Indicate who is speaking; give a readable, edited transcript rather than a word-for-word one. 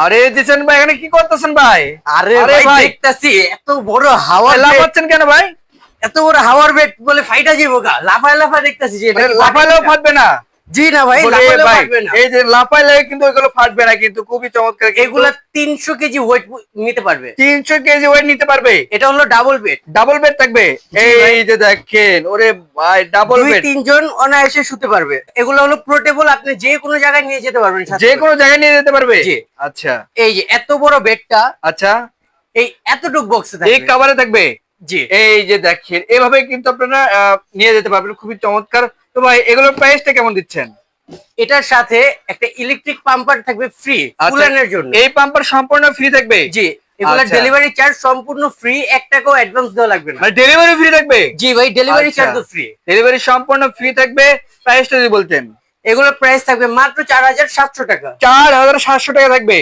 Speaker 1: আরে দিছেন ভাই, এখানে কি করতেছেন ভাই?
Speaker 2: আরে
Speaker 1: আরে
Speaker 2: ভাই
Speaker 1: ভাই,
Speaker 2: দেখতাছি এত বড় হাওয়ার বেড,
Speaker 1: লাফাচ্ছেন কেন ভাই?
Speaker 2: এত বড় হাওয়ার বেড বলে ফাইটা যাবো গা, লাফায় লাফায় দেখতাছি যে এটা
Speaker 1: মানে
Speaker 2: কি
Speaker 1: লাফাইলেও
Speaker 2: ফাটে কিনা।
Speaker 1: ফাটবে না?
Speaker 2: জি না ভাই,
Speaker 1: ওরে
Speaker 2: লাফালেও
Speaker 1: ভাই,
Speaker 2: ফাটবে না।
Speaker 1: এই যে লাফাইলে কিন্তু ওইগুলো ফাটবে না, কিন্তু খুবই চমৎকার।
Speaker 2: এগুলা 300 কেজি ওয়েট নিতে পারবে।
Speaker 1: 300 কেজি ওয়েট নিতে পারবে?
Speaker 2: এটা হলো ডাবল বেড।
Speaker 1: ডাবল বেড থাকবে?
Speaker 2: জি ভাই।
Speaker 1: এই যে দেখেন, ওরে ভাই, ডাবল
Speaker 2: দুই
Speaker 1: বেড,
Speaker 2: তিনজন অনায়াসে শুতে পারবে। এগুলো হলো পোর্টেবল, আপনি যে কোনো জায়গায় নিয়ে যেতে পারবেন সাথে
Speaker 1: যে
Speaker 2: করে।
Speaker 1: কোনো জায়গায় নিয়ে যেতে পারবে?
Speaker 2: জি।
Speaker 1: আচ্ছা
Speaker 2: এই যে এত বড় বেডটা
Speaker 1: আচ্ছা,
Speaker 2: এই এতটুক বক্সে
Speaker 1: এই
Speaker 2: থাকবে।
Speaker 1: কভারে থাকবে?
Speaker 2: জি।
Speaker 1: এই যে দেখেন, এভাবে কিন্তু আপনারা নিয়ে যেতে পারবেন, খুবই চমৎকার। তো ভাই, এগুলোর প্রাইসটা কেমন দিচ্ছেন?
Speaker 2: এটার সাথে একটা ইলেকট্রিক পাম্পার থাকবে ফ্রি কুলানের জন্য।
Speaker 1: এই পাম্পার সম্পূর্ণ ফ্রি থাকবে?
Speaker 2: জি। এগুলা
Speaker 1: আচ্ছা।
Speaker 2: ডেলিভারি চার্জ সম্পূর্ণ ফ্রি, 1 টাকাও অ্যাডভান্স দেওয়া লাগবে না।
Speaker 1: মানে ডেলিভারি ফ্রি থাকবে?
Speaker 2: জি ভাই, ডেলিভারি চার্জও ফ্রি।
Speaker 1: ডেলিভারি সম্পূর্ণ ফ্রি থাকবে। প্রাইসটা যদি বলতেন।
Speaker 2: এগুলোর প্রাইস থাকবে মাত্র 4700 টাকা।
Speaker 1: 4700 টাকা থাকবে?